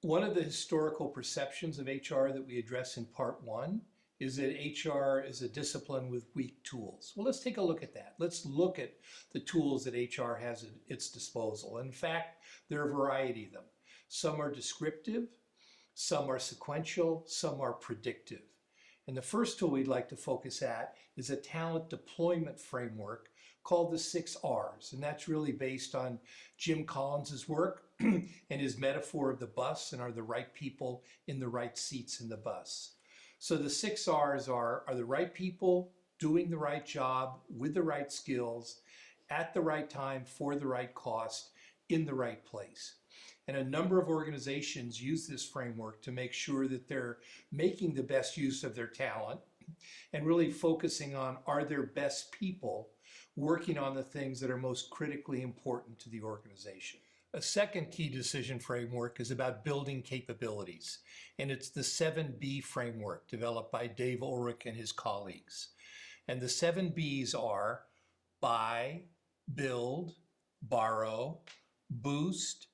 One of the historical perceptions of HR that we address in part one is that HR is a discipline with weak tools. Well, let's take a look at that. Let's look at the tools that HR has at its disposal. In fact, there are a variety of them. Some are descriptive, some are sequential, some are predictive. And the first tool we'd like to focus at is a talent deployment framework called the 6Rs. And that's really based on Jim Collins's work and his metaphor of the bus, and are the right people in the right seats in the bus. So the 6Rs are the right people doing the right job with the right skills at the right time for the right cost in the right place. And a number of organizations use this framework to make sure that they're making the best use of their talent and really focusing on, are their best people working on the things that are most critically important to the organization. A second key decision framework is about building capabilities, and it's the 7B framework developed by Dave Ulrich and his colleagues. And the 7Bs are buy, build, borrow, boost,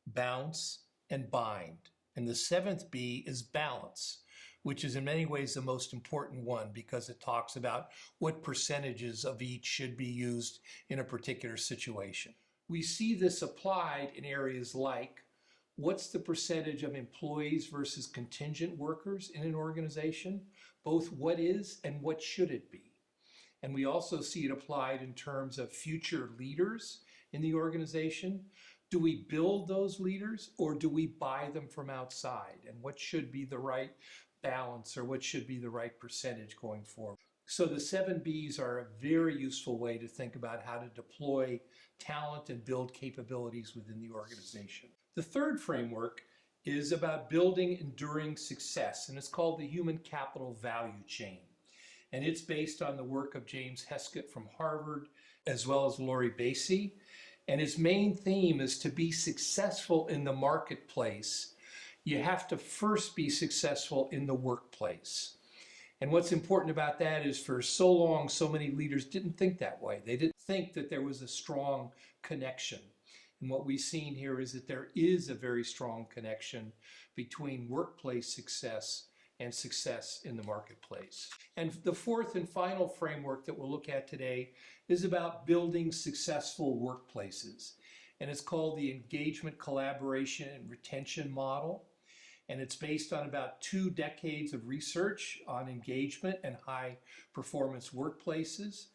bounce, and bind. And the seventh B is balance, which is in many ways the most important one because it talks about what percentages of each should be used in a particular situation. We see this applied in areas like what's the percentage of employees versus contingent workers in an organization, both what is and what should it be. And we also see it applied in terms of future leaders in the organization. Do we build those leaders or do we buy them from outside? And what should be the right balance, or what should be the right percentage going forward? So the 7Bs are a very useful way to think about how to deploy talent and build capabilities within the organization. The third framework is about building enduring success, and it's called the human capital value chain. And it's based on the work of James Heskett from Harvard, as well as Lori Basie. And its main theme is to be successful in the marketplace, you have to first be successful in the workplace. And what's important about that is for so long, so many leaders didn't think that way. They didn't think that there was a strong connection. And what we've seen here is that there is a very strong connection between workplace success and success in the marketplace. And the fourth and final framework that we'll look at today is about building successful workplaces. And it's called the Engagement, Collaboration, and Retention Model. And it's based on about 2 decades of research on engagement and high performance workplaces.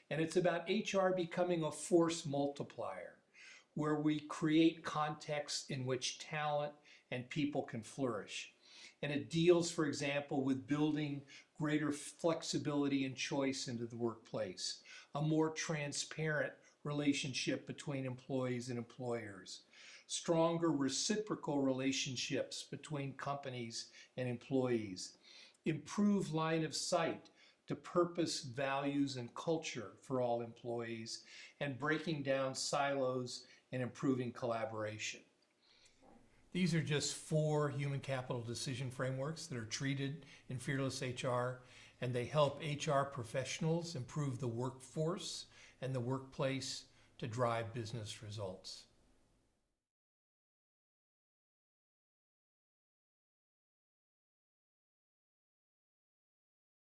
And it's about HR becoming a force multiplier, where we create contexts in which talent and people can flourish. And it deals, for example, with building greater flexibility and choice into the workplace, a more transparent relationship between employees and employers, stronger reciprocal relationships between companies and employees, improved line of sight to purpose, values, and culture for all employees, and breaking down silos and improving collaboration. These are just 4 human capital decision frameworks that are treated in Fearless HR, and they help HR professionals improve the workforce and the workplace to drive business results.